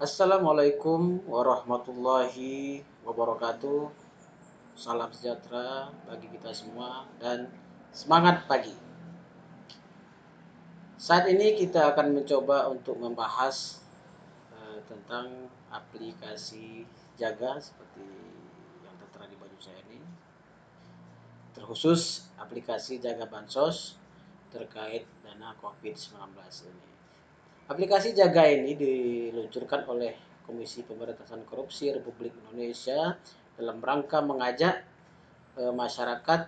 Assalamualaikum warahmatullahi wabarakatuh. Salam sejahtera bagi kita semua dan semangat pagi. Saat ini kita akan mencoba untuk membahas tentang aplikasi jaga seperti yang tertera di baju saya ini. Terkhusus aplikasi jaga bansos terkait dana COVID-19 ini. Aplikasi jaga ini diluncurkan oleh Komisi Pemberantasan Korupsi Republik Indonesia dalam rangka mengajak masyarakat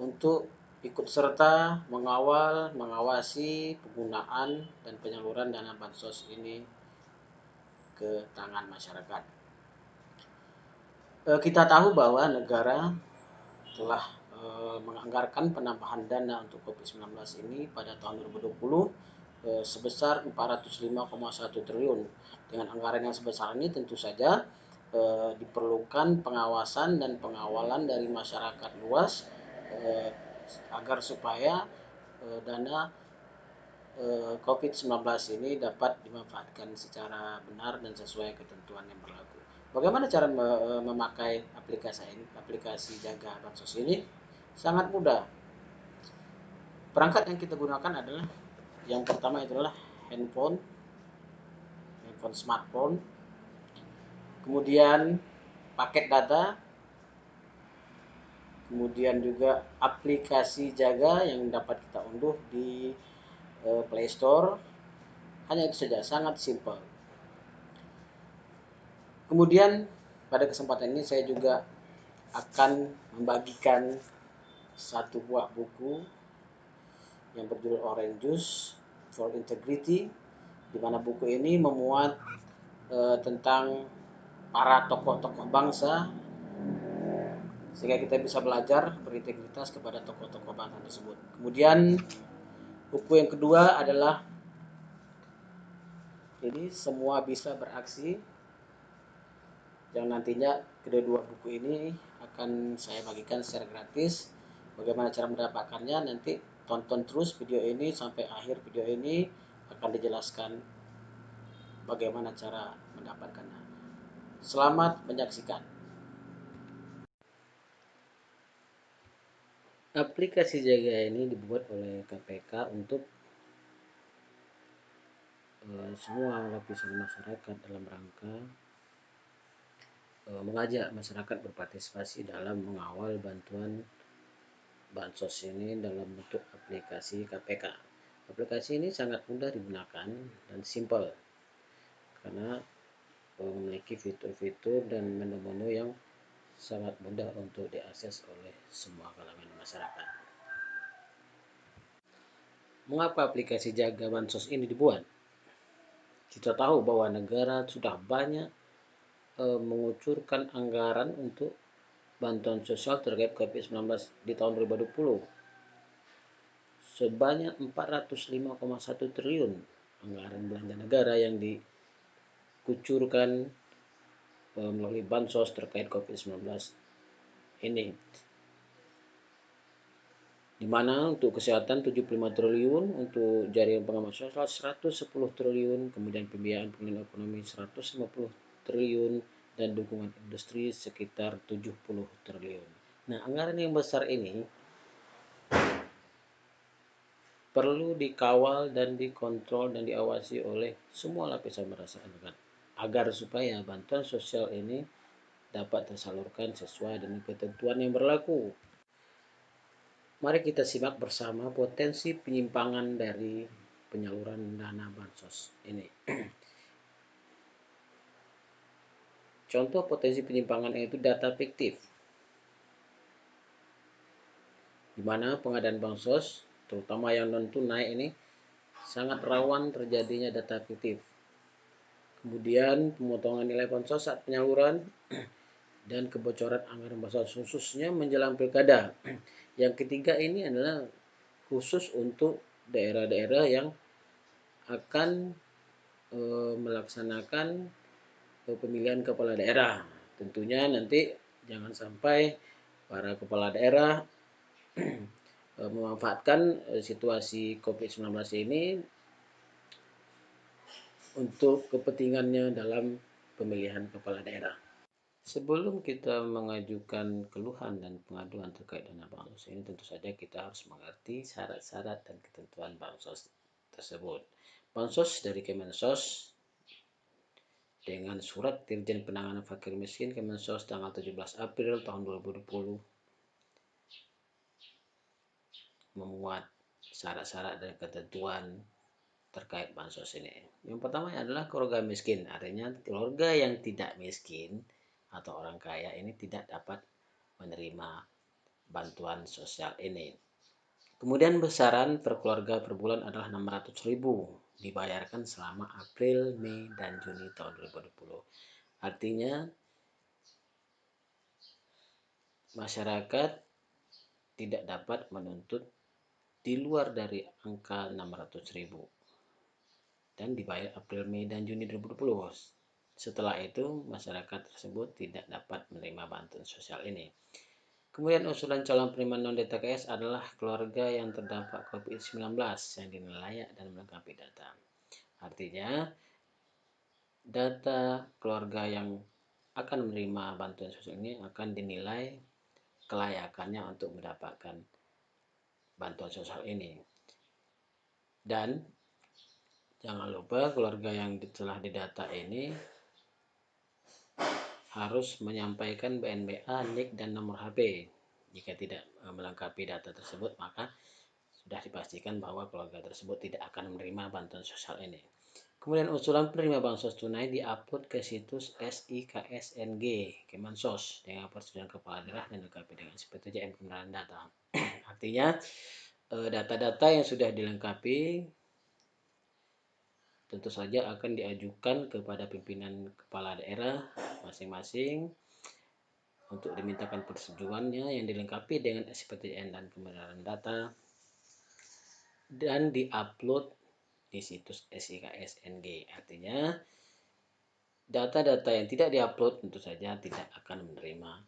untuk ikut serta mengawal, mengawasi penggunaan dan penyaluran dana bansos ini ke tangan masyarakat. Kita tahu bahwa negara telah menganggarkan penambahan dana untuk COVID-19 ini pada tahun 2020 sebesar 405,1 triliun. Dengan anggaran yang sebesar ini tentu saja diperlukan pengawasan dan pengawalan dari masyarakat luas agar supaya dana COVID-19 ini dapat dimanfaatkan secara benar dan sesuai ketentuan yang berlaku. Bagaimana cara memakai aplikasi jaga bansos ini? Sangat mudah. Perangkat yang kita gunakan adalah yang pertama adalah handphone smartphone, kemudian paket data, kemudian juga aplikasi jaga yang dapat kita unduh di Play Store. Hanya itu saja, sangat simpel. Kemudian pada kesempatan ini saya juga akan membagikan satu buah buku yang berjudul Orange Juice for Integrity, di mana buku ini memuat tentang para tokoh-tokoh bangsa sehingga kita bisa belajar berintegritas kepada tokoh-tokoh bangsa tersebut. Kemudian buku yang kedua adalah ini Semua Bisa Beraksi, yang nantinya kedua buku ini akan saya bagikan secara gratis. Bagaimana cara mendapatkannya, nanti tonton terus video ini sampai akhir. Video ini akan dijelaskan bagaimana cara mendapatkannya. Selamat menyaksikan. Aplikasi jaga ini dibuat oleh KPK untuk semua lapisan masyarakat dalam rangka mengajak masyarakat berpartisipasi dalam mengawal bantuan bansos ini dalam bentuk aplikasi KPK. Aplikasi ini sangat mudah digunakan dan simpel karena memiliki fitur-fitur dan menu-menu yang sangat mudah untuk diakses oleh semua kalangan masyarakat. Mengapa aplikasi jaga bansos ini dibuat? Kita tahu bahwa negara sudah banyak mengucurkan anggaran untuk bantuan sosial terkait COVID-19 di tahun 2020 sebanyak 405,1 triliun anggaran belanja negara yang dikucurkan melalui bansos terkait COVID-19 ini, di mana untuk kesehatan 75 triliun, untuk jaringan pengaman sosial 110 triliun, kemudian pembiayaan pemulihan ekonomi 150 triliun, dan dukungan industri sekitar 70 triliun. Nah, anggaran yang besar ini perlu dikawal dan dikontrol dan diawasi oleh semua lapisan masyarakat agar supaya bantuan sosial ini dapat tersalurkan sesuai dengan ketentuan yang berlaku. Mari kita simak bersama potensi penyimpangan dari penyaluran dana bansos ini. Contoh potensi penyimpangan itu data fiktif, di mana pengadaan bansos, terutama yang non tunai ini, sangat rawan terjadinya data fiktif. Kemudian pemotongan nilai bansos saat penyaluran dan kebocoran anggaran bansos khususnya menjelang pilkada. Yang ketiga ini adalah khusus untuk daerah-daerah yang akan melaksanakan pemilihan kepala daerah. Tentunya nanti jangan sampai para kepala daerah memanfaatkan situasi COVID-19 ini untuk kepentingannya dalam pemilihan kepala daerah. Sebelum kita mengajukan keluhan dan pengaduan terkait dana bansos ini, tentu saja kita harus mengerti syarat-syarat dan ketentuan bansos tersebut. Bansos dari Kemensos dengan Surat Dirjen Penanganan Fakir Miskin Kemensos tanggal 17 April tahun 2020 memuat syarat-syarat dan ketentuan terkait bansos ini. Yang pertama adalah keluarga miskin, artinya keluarga yang tidak miskin atau orang kaya ini tidak dapat menerima bantuan sosial ini. Kemudian besaran per keluarga per bulan adalah 600.000 dibayarkan selama April, Mei, dan Juni tahun 2020. Artinya masyarakat tidak dapat menuntut di luar dari angka 600.000 dan dibayar April, Mei, dan Juni 2020. Setelah itu, masyarakat tersebut tidak dapat menerima bantuan sosial ini. Kemudian usulan calon penerima non-DTKS adalah keluarga yang terdampak COVID-19 yang dinilai layak dan melengkapi data. Artinya, data keluarga yang akan menerima bantuan sosial ini akan dinilai kelayakannya untuk mendapatkan bantuan sosial ini. Dan jangan lupa keluarga yang telah didata ini harus menyampaikan BNBA, NIK, dan nomor HP. Jika tidak melengkapi data tersebut, maka sudah dipastikan bahwa keluarga tersebut tidak akan menerima bantuan sosial ini. Kemudian usulan penerima bansos tunai diupload ke situs SIKSNG Kemensos dengan persetujuan kepala daerah dan dilengkapi dengan SPTJM kebenaran data. Artinya data-data yang sudah dilengkapi tentu saja akan diajukan kepada pimpinan kepala daerah masing-masing untuk dimintakan persetujuannya yang dilengkapi dengan SPTN dan kebenaran data dan diupload di situs SIKSNG. Artinya data-data yang tidak diupload tentu saja tidak akan menerima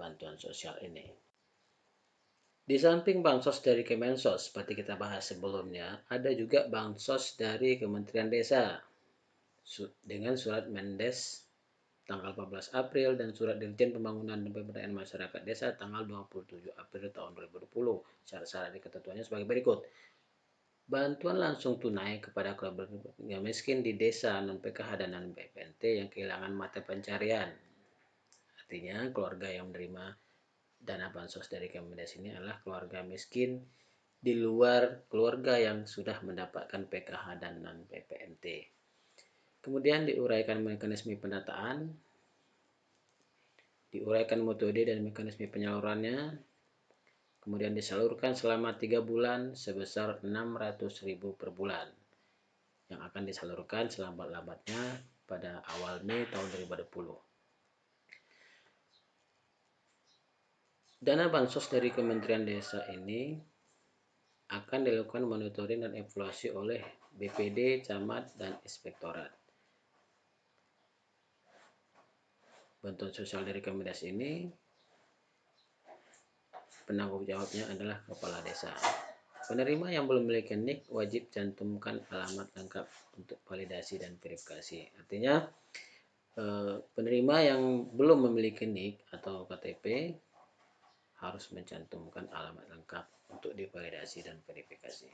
bantuan sosial ini. Di samping bansos dari Kemensos seperti kita bahas sebelumnya, ada juga bansos dari Kementerian Desa dengan surat Mendes tanggal 14 April dan surat Dirjen Pembangunan dan Pemberdayaan Masyarakat Desa tanggal 27 April tahun 2020. Syarat-syarat dan ketentuannya sebagai berikut. Bantuan langsung tunai kepada keluarga miskin di desa non-PKH dan non-PPNT yang kehilangan mata pencarian. Artinya keluarga yang menerima dana bansos dari Kemendes ini adalah keluarga miskin di luar keluarga yang sudah mendapatkan PKH dan non-PPNT. Kemudian diuraikan mekanisme pendataan, diuraikan metode dan mekanisme penyalurannya, kemudian disalurkan selama 3 bulan sebesar 600.000 per bulan yang akan disalurkan selambat-lambatnya pada awal Mei tahun 2020. Dana bansos dari Kementerian Desa ini akan dilakukan monitoring dan evaluasi oleh BPD, Camat, dan Inspektorat. Bantuan sosial dari Kemendes ini penanggung jawabnya adalah kepala desa. Penerima yang belum memiliki NIK wajib cantumkan alamat lengkap untuk validasi dan verifikasi. Artinya penerima yang belum memiliki NIK atau KTP harus mencantumkan alamat lengkap untuk divalidasi dan verifikasi.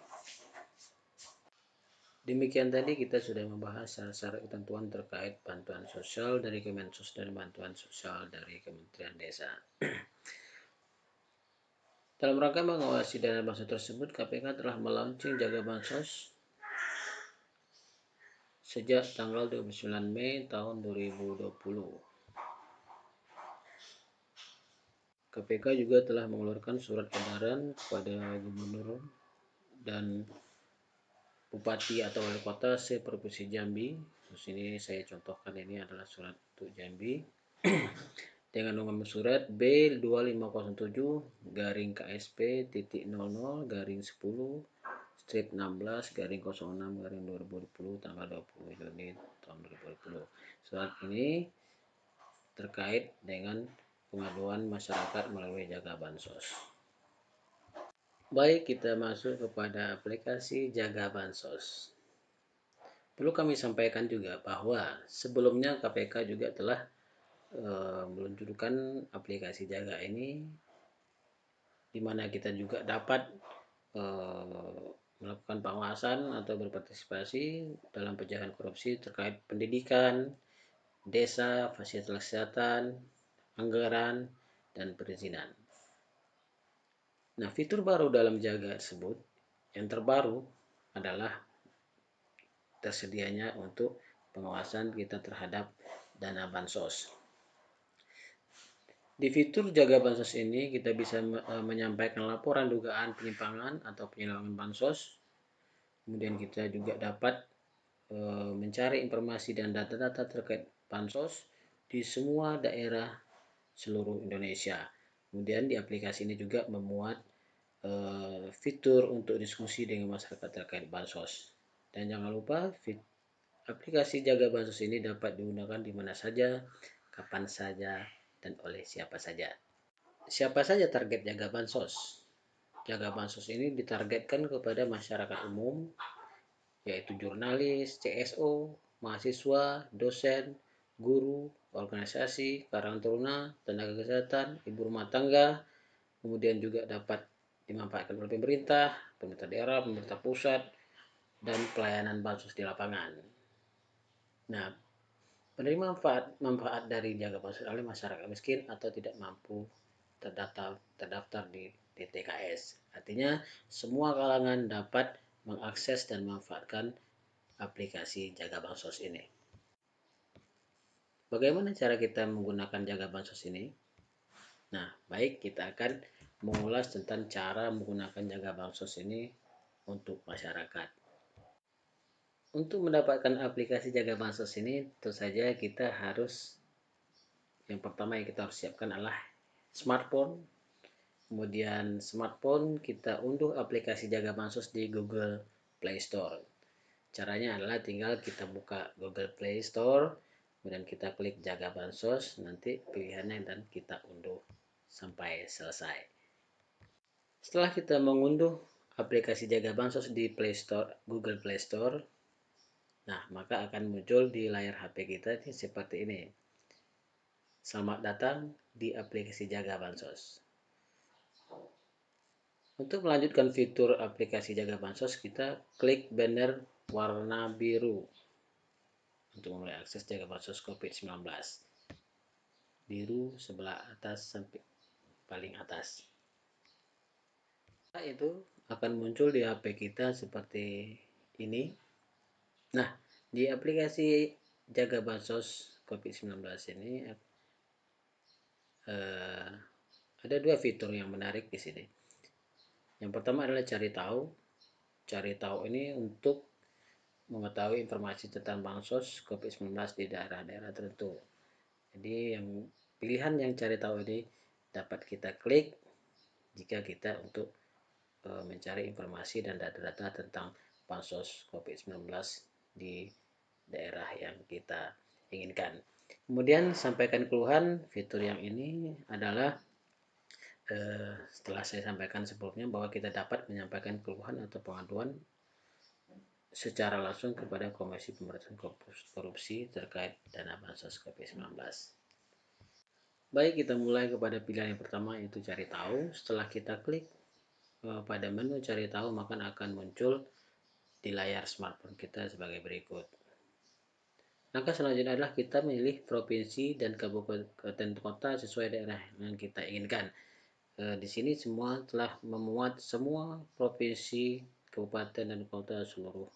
Demikian tadi kita sudah membahas syarat-syarat ketentuan terkait bantuan sosial dari Kemensos dan bantuan sosial dari Kementerian Desa. Dalam rangka mengawasi dana bansos tersebut, KPK telah melaunching Jaga Bansos sejak tanggal 29 Mei tahun 2020. KPK juga telah mengeluarkan surat edaran kepada Gubernur dan Bupati atau Wali Kota se-Provinsi Jambi. Di sini saya contohkan ini adalah surat untuk Jambi. Dengan nomor surat B2507-KSP.00-10 strip 16-06-2020 tanggal 20 Juni tahun 2020. Surat ini terkait dengan pengaduan masyarakat melalui Jaga Bansos. Baik, kita masuk kepada aplikasi Jaga Bansos. Perlu kami sampaikan juga bahwa sebelumnya KPK juga telah meluncurkan aplikasi Jaga ini, di mana kita juga dapat melakukan pengawasan atau berpartisipasi dalam pencegahan korupsi terkait pendidikan, desa, fasilitas kesehatan, anggaran, dan perizinan. Nah, fitur baru dalam Jaga tersebut yang terbaru adalah tersedianya untuk pengawasan kita terhadap dana bansos. Di fitur Jaga Bansos ini kita bisa menyampaikan laporan dugaan penyimpangan atau penyelewengan bansos. Kemudian kita juga dapat mencari informasi dan data-data terkait bansos di semua daerah seluruh Indonesia. Kemudian di aplikasi ini juga memuat fitur untuk diskusi dengan masyarakat terkait bansos. Dan jangan lupa aplikasi Jaga Bansos ini dapat digunakan di mana saja, kapan saja, dan oleh siapa saja. Siapa saja target Jaga Bansos? Jaga Bansos ini ditargetkan kepada masyarakat umum, yaitu jurnalis, CSO, mahasiswa, dosen, guru, organisasi, karang taruna, tenaga kesehatan, ibu rumah tangga, kemudian juga dapat dimanfaatkan oleh pemerintah, pemerintah daerah, pemerintah pusat, dan pelayanan bansos di lapangan. Nah, penerima manfaat dari Jaga Bansos oleh masyarakat miskin atau tidak mampu terdaftar di DTKS. Artinya semua kalangan dapat mengakses dan memanfaatkan aplikasi Jaga Bansos ini. Bagaimana cara kita menggunakan Jaga Bansos ini? Nah, baik, kita akan mengulas tentang cara menggunakan Jaga Bansos ini untuk masyarakat. Untuk mendapatkan aplikasi Jaga Bansos ini, tentu saja kita harus, yang pertama yang kita harus siapkan adalah smartphone. Kemudian smartphone kita unduh aplikasi Jaga Bansos di Google Play Store. Caranya adalah tinggal kita buka Google Play Store, kemudian kita klik Jaga Bansos, nanti pilihannya, dan kita unduh sampai selesai. Setelah kita mengunduh aplikasi Jaga Bansos di Play Store, Google Play Store, nah maka akan muncul di layar HP kita seperti ini. Selamat datang di aplikasi Jaga Bansos. Untuk melanjutkan fitur aplikasi Jaga Bansos, kita klik banner warna biru untuk memulai akses Jaga Bansos COVID-19. Biru sebelah atas sampai paling atas. Setelah itu akan muncul di HP kita seperti ini. Nah, di aplikasi Jaga Bansos COVID-19 ini ada dua fitur yang menarik di sini. Yang pertama adalah cari tahu. Cari tahu ini untuk mengetahui informasi tentang bansos COVID-19 di daerah-daerah tertentu. Jadi yang pilihan yang cari tahu ini dapat kita klik jika kita untuk mencari informasi dan data-data tentang bansos COVID-19 di daerah yang kita inginkan. Kemudian sampaikan keluhan. Fitur yang ini adalah setelah saya sampaikan sebelumnya bahwa kita dapat menyampaikan keluhan atau pengaduan secara langsung kepada Komisi Pemberantasan Korupsi terkait dana bansos COVID-19. Baik, kita mulai kepada pilihan yang pertama, yaitu cari tahu. Setelah kita klik pada menu cari tahu, maka akan muncul di layar smartphone kita sebagai berikut. Langkah selanjutnya adalah kita memilih provinsi dan kabupaten kota sesuai daerah yang kita inginkan. Di sini semua telah memuat semua provinsi, kabupaten, dan kota seluruh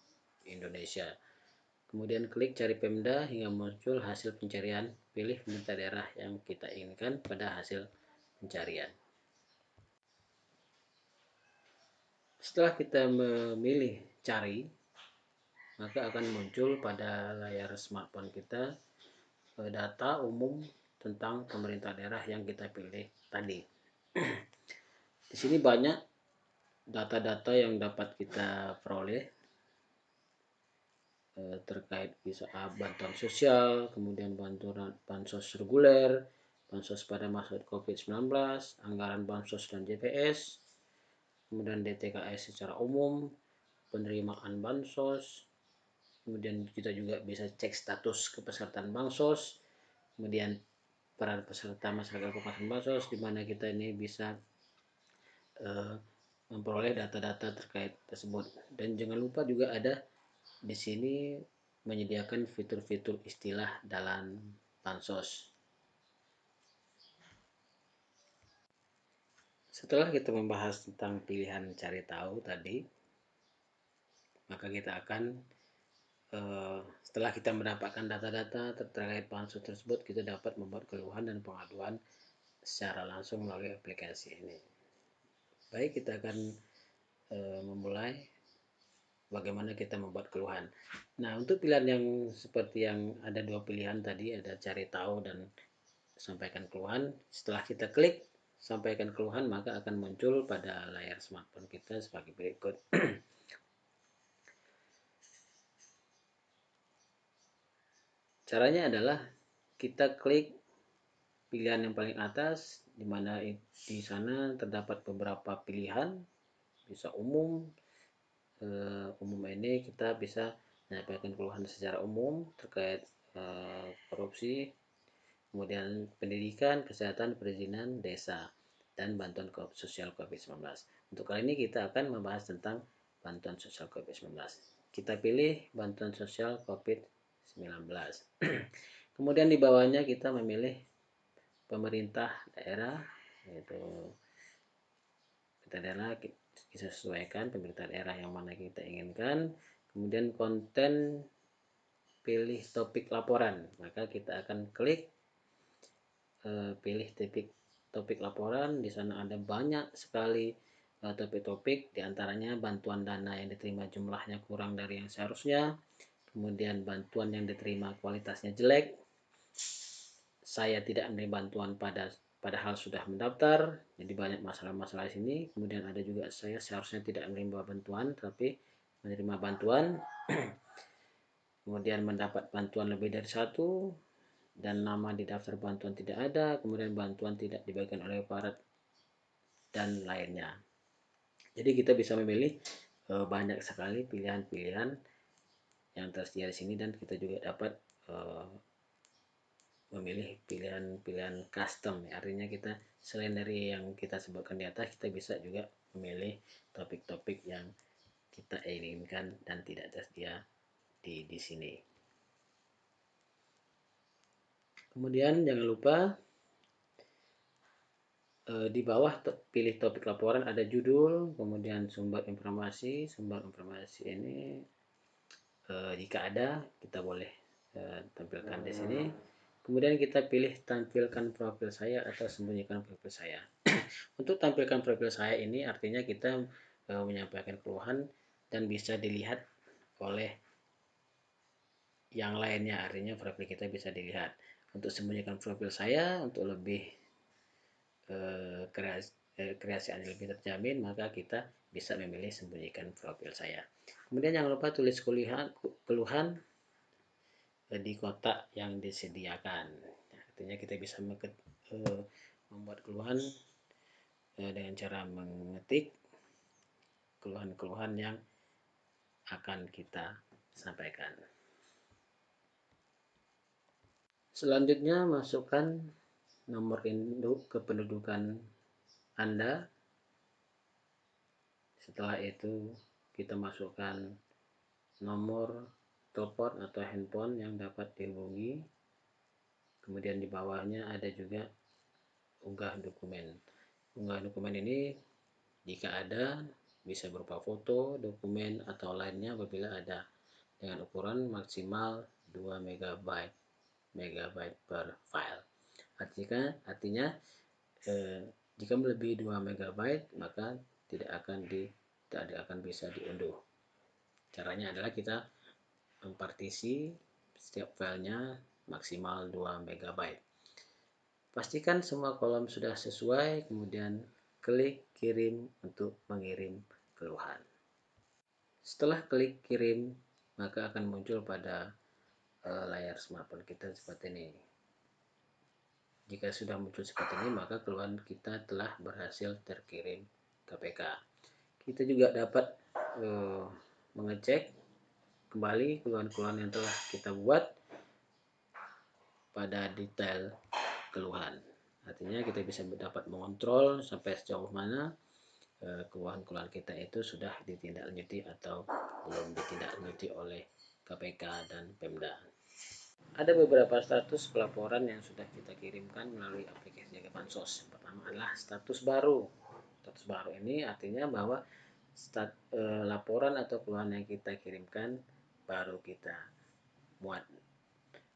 Indonesia. Kemudian klik cari Pemda hingga muncul hasil pencarian. Pilih pemerintah daerah yang kita inginkan pada hasil pencarian. Setelah kita memilih cari, maka akan muncul pada layar smartphone kita data umum tentang pemerintah daerah yang kita pilih tadi. Di sini banyak data-data yang dapat kita peroleh terkait bisa bantuan sosial, kemudian bansos reguler, bansos pada masa COVID-19, anggaran bansos dan JPS, kemudian DTKS secara umum, penerimaan bansos, kemudian kita juga bisa cek status kepesertaan Bansos, kemudian peran peserta masyarakat Kabupaten Bansos, di mana kita ini bisa memperoleh data-data terkait tersebut. Dan jangan lupa juga ada di sini menyediakan fitur-fitur istilah dalam Bansos. Setelah kita membahas tentang pilihan cari tahu tadi, maka kita akan setelah kita mendapatkan data-data terkait Bansos tersebut, kita dapat membuat keluhan dan pengaduan secara langsung melalui aplikasi ini. Baik, kita akan memulai bagaimana kita membuat keluhan. Nah, untuk pilihan yang seperti yang ada dua pilihan tadi, ada cari tahu dan sampaikan keluhan. Setelah kita klik sampaikan keluhan, maka akan muncul pada layar smartphone kita sebagai berikut. Caranya adalah kita klik pilihan yang paling atas, di mana di sana terdapat beberapa pilihan, bisa umum. Umum ini kita bisa menyampaikan keluhan secara umum terkait korupsi, kemudian pendidikan, kesehatan, perizinan, desa, dan bantuan sosial COVID-19. Untuk kali ini kita akan membahas tentang bantuan sosial COVID-19. Kita pilih bantuan sosial COVID-19. Kemudian di bawahnya kita memilih pemerintah daerah, yaitu kita daerah kita sesuaikan pemerintah daerah yang mana kita inginkan. Kemudian konten, pilih topik laporan, maka kita akan klik pilih topik laporan. Di sana ada banyak sekali topik-topik, diantaranya bantuan dana yang diterima jumlahnya kurang dari yang seharusnya, kemudian bantuan yang diterima kualitasnya jelek, saya tidak menerima bantuan padahal sudah mendaftar. Jadi banyak masalah-masalah di sini. Kemudian ada juga saya seharusnya tidak menerima bantuan tapi menerima bantuan. Kemudian mendapat bantuan lebih dari satu dan nama di daftar bantuan tidak ada. Kemudian bantuan tidak dibagikan oleh aparat dan lainnya. Jadi kita bisa memilih banyak sekali pilihan-pilihan yang tersedia di sini, dan kita juga dapat memilih pilihan-pilihan custom. Artinya kita selain dari yang kita sebutkan di atas, kita bisa juga memilih topik-topik yang kita inginkan dan tidak tersedia di sini. Kemudian jangan lupa di bawah pilih topik laporan ada judul, kemudian sumber informasi. Sumber informasi ini jika ada kita boleh tampilkan di sini. Kemudian kita pilih tampilkan profil saya atau sembunyikan profil saya. Untuk tampilkan profil saya ini artinya kita menyampaikan keluhan dan bisa dilihat oleh yang lainnya, artinya profil kita bisa dilihat. Untuk sembunyikan profil saya, untuk lebih kreasi Anda lebih terjamin, maka kita bisa memilih sembunyikan profil saya. Kemudian jangan lupa tulis keluhan di kotak yang disediakan. Artinya kita bisa membuat keluhan dengan cara mengetik keluhan-keluhan yang akan kita sampaikan. Selanjutnya, masukkan nomor induk kependudukan Anda. Setelah itu kita masukkan nomor telepon atau handphone yang dapat dihubungi. Kemudian di bawahnya ada juga unggah dokumen. Unggah dokumen ini jika ada bisa berupa foto, dokumen, atau lainnya apabila ada, dengan ukuran maksimal 2 MB per file. Artinya jika melebihi 2 MB maka tidak akan bisa diunduh. Caranya adalah kita mempartisi setiap filenya maksimal 2 MB. Pastikan semua kolom sudah sesuai, kemudian klik kirim untuk mengirim keluhan. Setelah klik kirim, maka akan muncul pada layar smartphone kita seperti ini. Jika sudah muncul seperti ini, maka keluhan kita telah berhasil terkirim KPK. Kita juga dapat mengecek kembali keluhan-keluhan yang telah kita buat pada detail keluhan. Artinya kita bisa dapat mengontrol sampai sejauh mana keluhan-keluhan kita itu sudah ditindaklanjuti atau belum ditindaklanjuti oleh KPK dan Pemda. Ada beberapa status pelaporan yang sudah kita kirimkan melalui aplikasi Jaga Bansos. Yang pertama adalah status baru. Status baru ini artinya bahwa laporan atau keluhan yang kita kirimkan baru kita muat.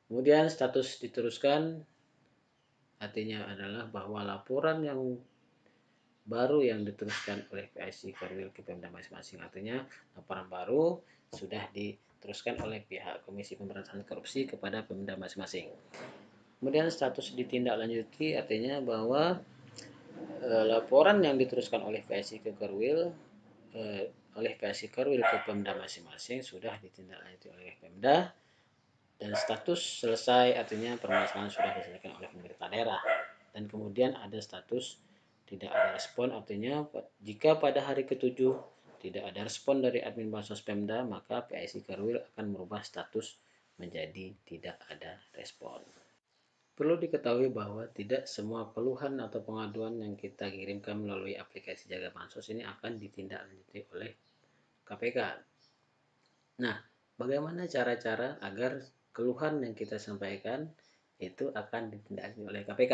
Kemudian status diteruskan artinya adalah bahwa laporan yang baru yang diteruskan oleh PIC Korwil ke Pemda masing-masing, artinya laporan baru sudah diteruskan oleh pihak Komisi Pemberantasan Korupsi kepada Pemda masing-masing. Kemudian status ditindaklanjuti artinya bahwa laporan yang diteruskan oleh PIC ke Korwil oleh PIC Korwil ke Pemda masing-masing sudah ditindaklanjuti oleh Pemda dan status selesai, artinya permasalahan sudah diselesaikan oleh pemerintah daerah. Dan kemudian ada status tidak ada respon, artinya jika pada hari ke-7 tidak ada respon dari admin Bansos Pemda, maka PIC Korwil akan merubah status menjadi tidak ada respon. Perlu diketahui bahwa tidak semua keluhan atau pengaduan yang kita kirimkan melalui aplikasi Jaga Bansos ini akan ditindaklanjuti oleh KPK. Nah, bagaimana cara-cara agar keluhan yang kita sampaikan itu akan ditindaklanjuti oleh KPK?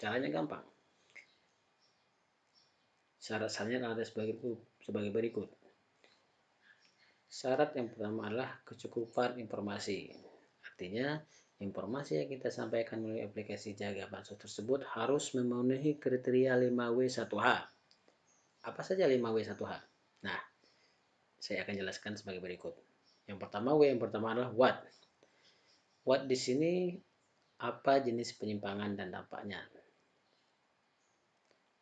Caranya gampang. Syarat-syaratnya ada sebagai berikut. Syarat yang pertama adalah kecukupan informasi. Artinya, informasi yang kita sampaikan melalui aplikasi Jaga Bansos tersebut harus memenuhi kriteria 5W1H. Apa saja 5W1H? Nah, saya akan jelaskan sebagai berikut. Yang pertama, yang pertama adalah what. What di sini apa jenis penyimpangan dan dampaknya.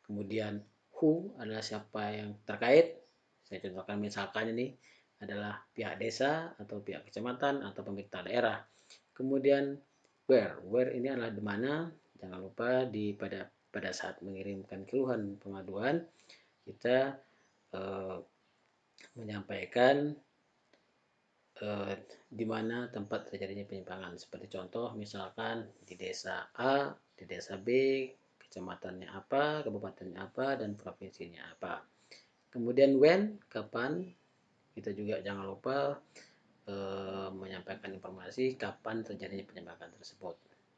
Kemudian who adalah siapa yang terkait. Saya contohkan misalkan ini adalah pihak desa atau pihak kecamatan atau pemerintah daerah. Kemudian where ini adalah di mana. Jangan lupa pada saat mengirimkan keluhan pengaduan kita menyampaikan di mana tempat terjadinya penyimpangan. Seperti contoh misalkan di desa A, di desa B, kecamatannya apa, kabupatennya apa, dan provinsinya apa. Kemudian when, kapan, kita juga jangan lupa menyampaikan informasi kapan terjadinya penyimpangan tersebut.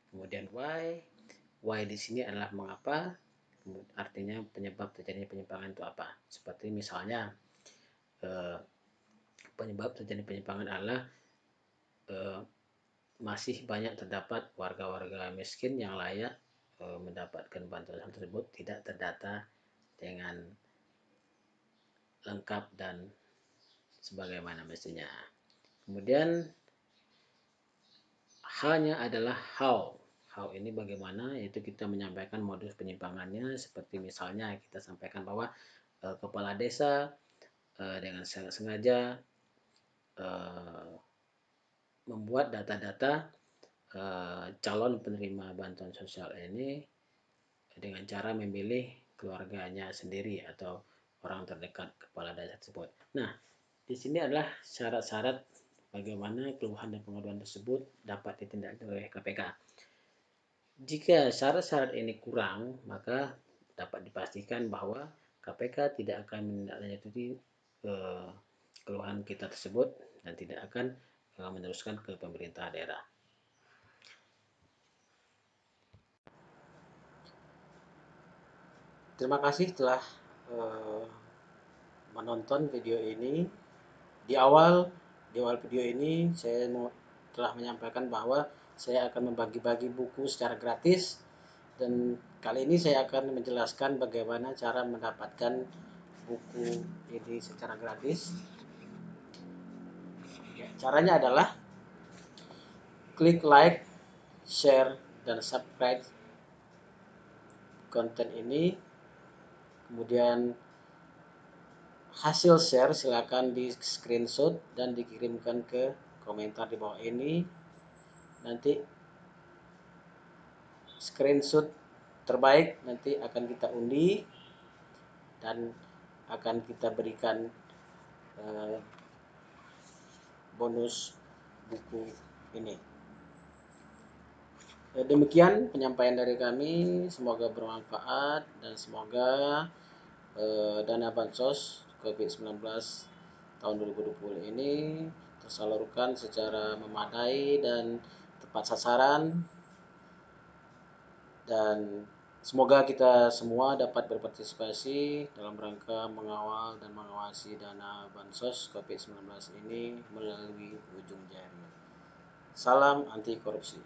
Kemudian why di sini adalah mengapa, artinya penyebab terjadinya penyimpangan itu apa. Seperti misalnya penyebab terjadi penyimpangan adalah masih banyak terdapat warga-warga miskin yang layak mendapatkan bantuan tersebut tidak terdata dengan lengkap dan sebagaimana mestinya. Kemudian hanya adalah how. How ini bagaimana, yaitu kita menyampaikan modus penyimpangannya, seperti misalnya kita sampaikan bahwa kepala desa dengan sengaja membuat data-data calon penerima bantuan sosial ini dengan cara memilih keluarganya sendiri atau orang terdekat kepala desa tersebut. Nah, di sini adalah syarat-syarat bagaimana keluhan dan pengaduan tersebut dapat ditindaklanjuti oleh KPK. Jika syarat-syarat ini kurang, maka dapat dipastikan bahwa KPK tidak akan menindaklanjuti keluhan kita tersebut dan tidak akan meneruskan ke pemerintah daerah. Terima kasih telah menonton video ini. Di awal video ini saya telah menyampaikan bahwa saya akan membagi-bagi buku secara gratis, dan kali ini saya akan menjelaskan bagaimana cara mendapatkan buku ini secara gratis. Caranya adalah klik like, share, dan subscribe konten ini. Kemudian hasil share silakan di screenshot dan dikirimkan ke komentar di bawah ini. Nanti screenshot terbaik nanti akan kita undi dan akan kita berikan bonus buku ini. Demikian penyampaian dari kami, semoga bermanfaat dan semoga dana bansos COVID-19 tahun 2020 ini tersalurkan secara memadai dan tepat sasaran, dan semoga kita semua dapat berpartisipasi dalam rangka mengawal dan mengawasi dana bansos COVID-19 ini melalui ujung jari. Salam anti korupsi.